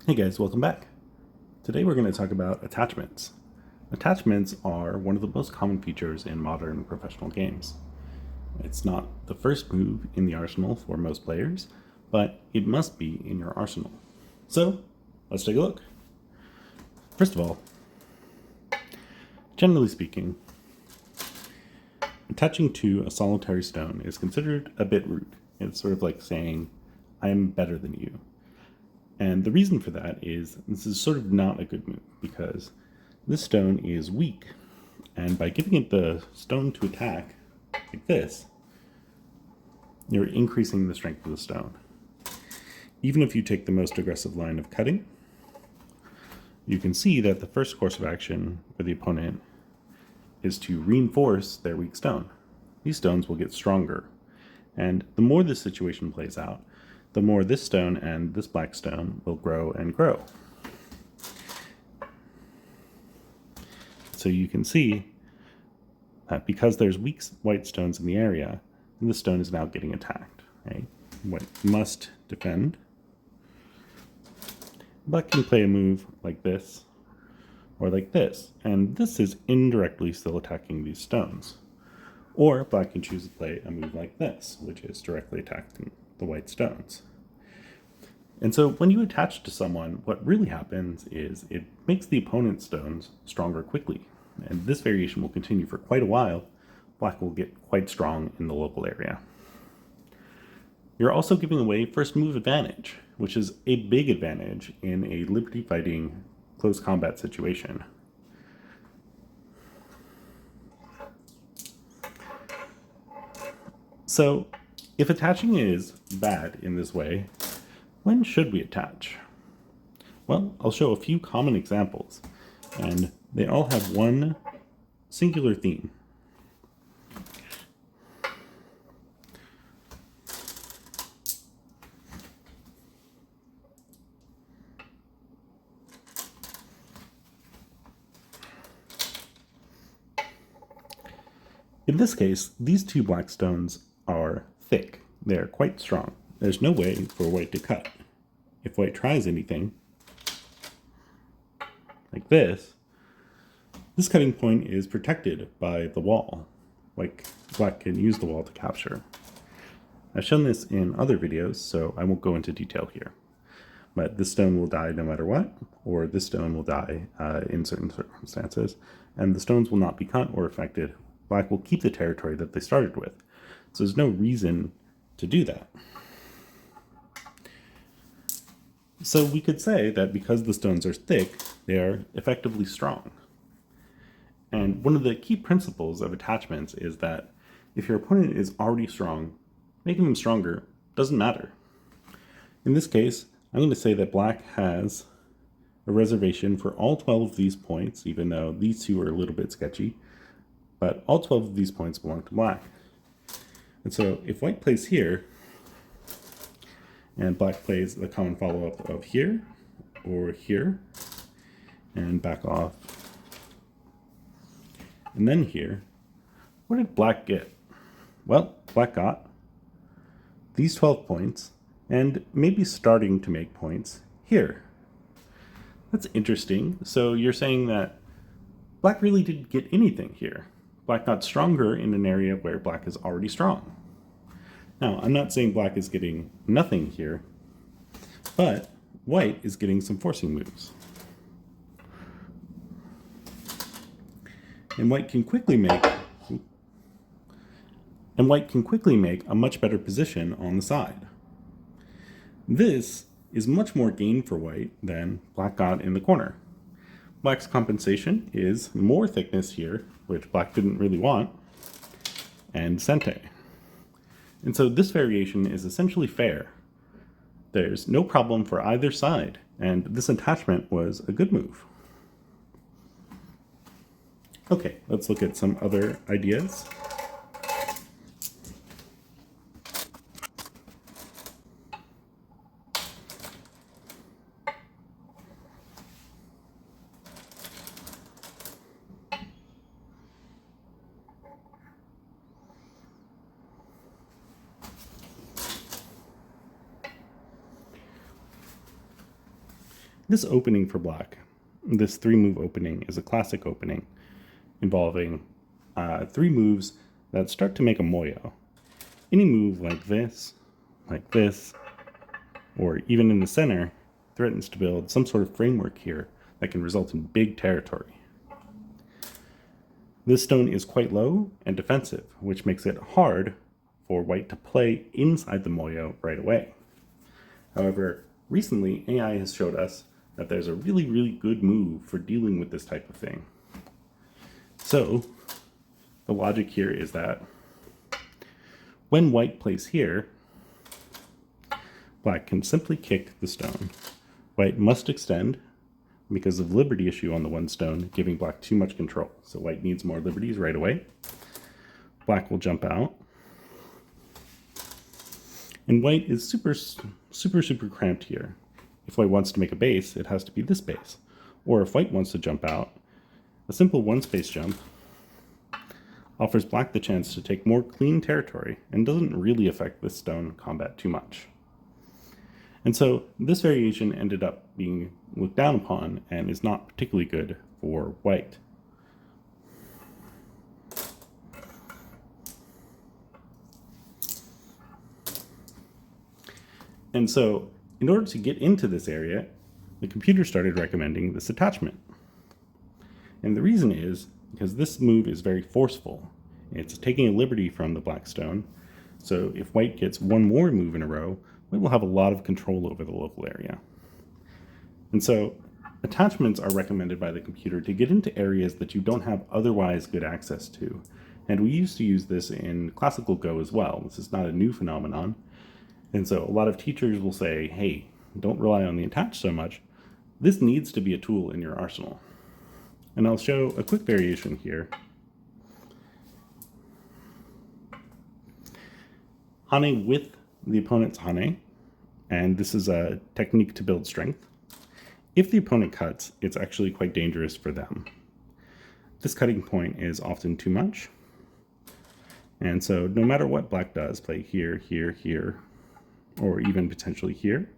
Hey guys, welcome back. Today we're going to talk about attachments. Attachments are one of the most common features in modern professional games. It's not the first move in the arsenal for most players, but it must be in your arsenal. So, let's take a look. First of all, generally speaking, attaching to a solitary stone is considered a bit rude. It's sort of like saying, I am better than you. And the reason for that is this is sort of not a good move because this stone is weak. And by giving it the stone to attack like this, you're increasing the strength of the stone. Even if you take the most aggressive line of cutting, you can see that the first course of action for the opponent is to reinforce their weak stone. These stones will get stronger. And the more this situation plays out, the more this stone and this black stone will grow and grow. So you can see that because there's weak white stones in the area, this stone is now getting attacked. Right? White must defend. Black can play a move like this or like this, and this is indirectly still attacking these stones. Or black can choose to play a move like this, which is directly attacking the white stones. And so when you attach to someone, what really happens is it makes the opponent's stones stronger quickly. And this variation will continue for quite a while. Black will get quite strong in the local area. You're also giving away first move advantage, which is a big advantage in a liberty fighting close combat situation. So if attaching is bad in this way, when should we attach? Well, I'll show a few common examples, and they all have one singular theme. In this case, these two black stones are thick. They're quite strong. There's no way for white to cut. If white tries anything, like this cutting point is protected by the wall. Black can use the wall to capture. I've shown this in other videos, so I won't go into detail here. But this stone will die no matter what, or this stone will die in certain circumstances, and the stones will not be cut or affected. Black will keep the territory that they started with. So there's no reason to do that. So we could say that because the stones are thick, they are effectively strong. And one of the key principles of attachments is that if your opponent is already strong, making them stronger doesn't matter. In this case, I'm going to say that black has a reservation for all 12 of these points, even though these two are a little bit sketchy, but all 12 of these points belong to black. And so if white plays here, and black plays the common follow-up of here, or here, and back off, and then here, what did black get? Well, black got these 12 points, and maybe starting to make points here. That's interesting. So you're saying that black really didn't get anything here. Black got stronger in an area where black is already strong. Now, I'm not saying black is getting nothing here, but white is getting some forcing moves. And white can quickly make a much better position on the side. This is much more gain for white than black got in the corner. Black's compensation is more thickness here, which black didn't really want, and sente. And so this variation is essentially fair. There's no problem for either side, and this attachment was a good move. Okay, let's look at some other ideas. This opening for black, this 3-move opening, is a classic opening involving 3 moves that start to make a moyo. Any move like this, or even in the center, threatens to build some sort of framework here that can result in big territory. This stone is quite low and defensive, which makes it hard for white to play inside the moyo right away. However, recently AI has showed us that there's a really good move for dealing with this type of thing. So the logic here is that when white plays here, black can simply kick the stone. White must extend because of liberty issue on the one stone, giving black too much control. So white needs more liberties right away. Black will jump out. And white is super cramped here. If white wants to make a base, it has to be this base. Or if white wants to jump out, a simple one-space jump offers black the chance to take more clean territory and doesn't really affect this stone combat too much. And so this variation ended up being looked down upon and is not particularly good for white. And so in order to get into this area, the computer started recommending this attachment. And the reason is because this move is very forceful. It's taking a liberty from the black stone. So if white gets one more move in a row, white will have a lot of control over the local area. And so attachments are recommended by the computer to get into areas that you don't have otherwise good access to. And we used to use this in classical Go as well. This is not a new phenomenon. And so a lot of teachers will say, hey, don't rely on the attach so much. This needs to be a tool in your arsenal. And I'll show a quick variation here. Hane with the opponent's Hane, and this is a technique to build strength. If the opponent cuts, it's actually quite dangerous for them. This cutting point is often too much. And so no matter what black does, play here, here, here, or even potentially here,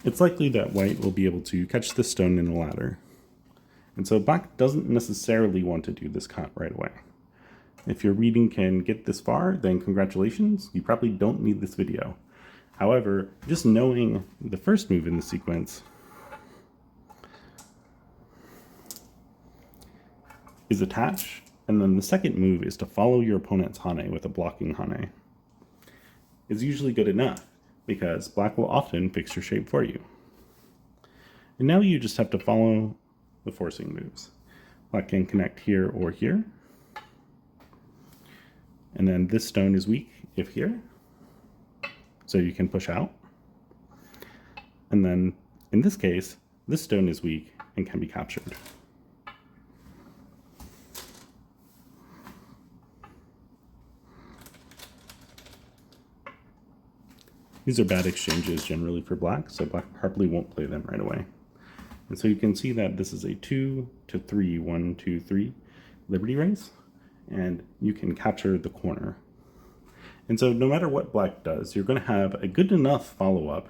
it's likely that white will be able to catch this stone in the ladder. And so black doesn't necessarily want to do this cut right away. If your reading can get this far, then congratulations, you probably don't need this video. However, just knowing the first move in the sequence is attach, and then the second move is to follow your opponent's Hane with a blocking Hane, is usually good enough, because black will often fix your shape for you. And now you just have to follow the forcing moves. Black can connect here or here. And then this stone is weak if here, so you can push out. And then in this case, this stone is weak and can be captured. These are bad exchanges generally for black, so black probably won't play them right away. And so you can see that this is a 2 to 3, 1, 2, 3 liberty race, and you can capture the corner. And so no matter what black does, you're going to have a good enough follow-up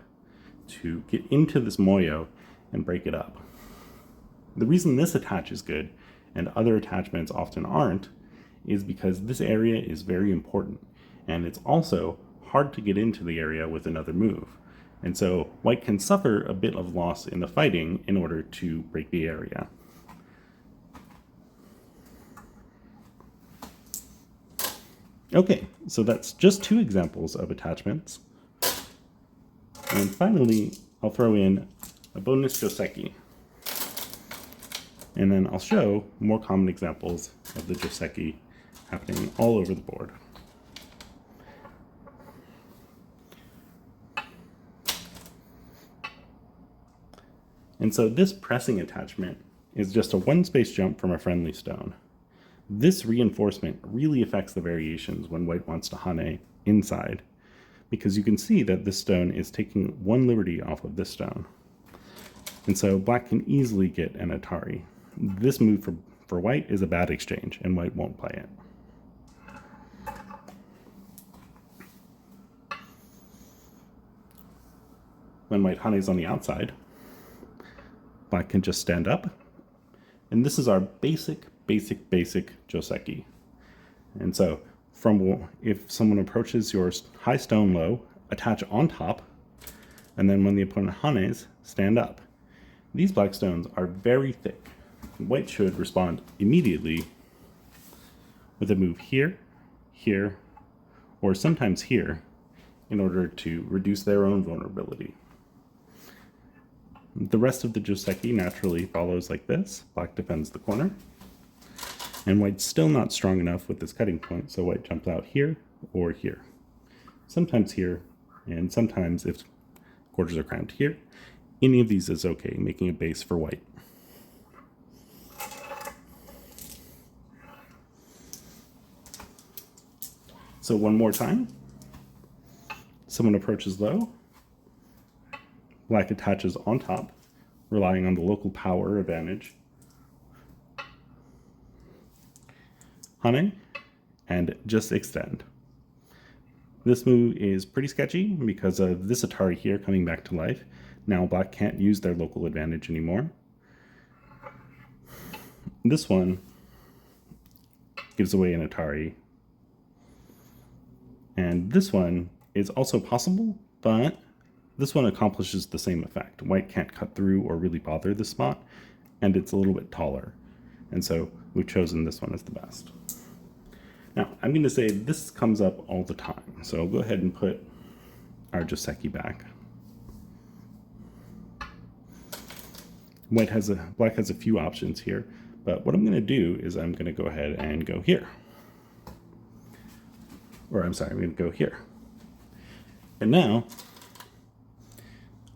to get into this moyo and break it up. The reason this attach is good and other attachments often aren't is because this area is very important, and it's also hard to get into the area with another move. And so white can suffer a bit of loss in the fighting in order to break the area. Okay, so that's just 2 examples of attachments. And finally, I'll throw in a bonus joseki. And then I'll show more common examples of the joseki happening all over the board. And so this pressing attachment is just a 1-space jump from a friendly stone. This reinforcement really affects the variations when white wants to Hane inside, because you can see that this stone is taking 1 liberty off of this stone. And so black can easily get an Atari. This move for white is a bad exchange, and white won't play it. when white hane is on the outside, black can just stand up. And this is our basic joseki. And so if someone approaches your high stone low, attach on top, and then when the opponent hanes, stand up. These black stones are very thick. White should respond immediately with a move here, here, or sometimes here, in order to reduce their own vulnerability. The rest of the joseki naturally follows like this. Black defends the corner. And white's still not strong enough with this cutting point, so white jumps out here or here. Sometimes here, and sometimes if quarters are crowned here, any of these is okay, making a base for white. So one more time. Someone approaches low. Black attaches on top, relying on the local power advantage. Hane, and just extend. This move is pretty sketchy because of this Atari here coming back to life. Now black can't use their local advantage anymore. This one gives away an Atari. And this one is also possible, but this one accomplishes the same effect. White can't cut through or really bother this spot, and it's a little bit taller. And so we've chosen this one as the best. Now, I'm going to say this comes up all the time, so I'll go ahead and put our joseki back. Black has a few options here, but what I'm going to do is I'm going to go ahead and go here. Or I'm sorry, I'm going to go here. And now,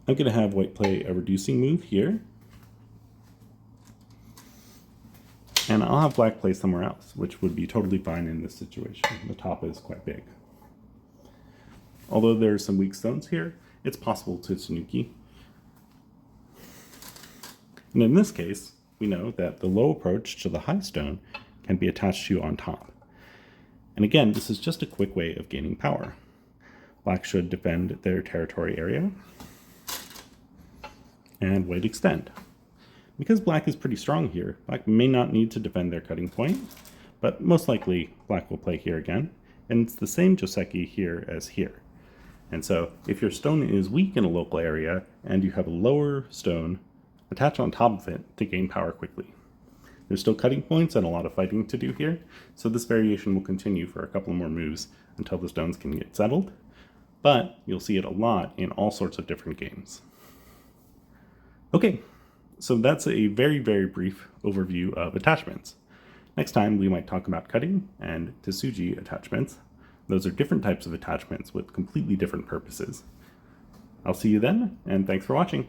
I'm going to have white play a reducing move here. And I'll have black play somewhere else, which would be totally fine in this situation. The top is quite big. Although there are some weak stones here, it's possible to tsunuki. And in this case, we know that the low approach to the high stone can be attached to on top. And again, this is just a quick way of gaining power. Black should defend their territory area, and white extend. Because black is pretty strong here, black may not need to defend their cutting point, but most likely black will play here again, and it's the same joseki here as here. And so if your stone is weak in a local area and you have a lower stone, attach on top of it to gain power quickly. There's still cutting points and a lot of fighting to do here, so this variation will continue for a couple more moves until the stones can get settled, but you'll see it a lot in all sorts of different games. Okay, so that's a very brief overview of attachments. Next time we might talk about cutting and tsuji attachments. Those are different types of attachments with completely different purposes. I'll see you then, and thanks for watching.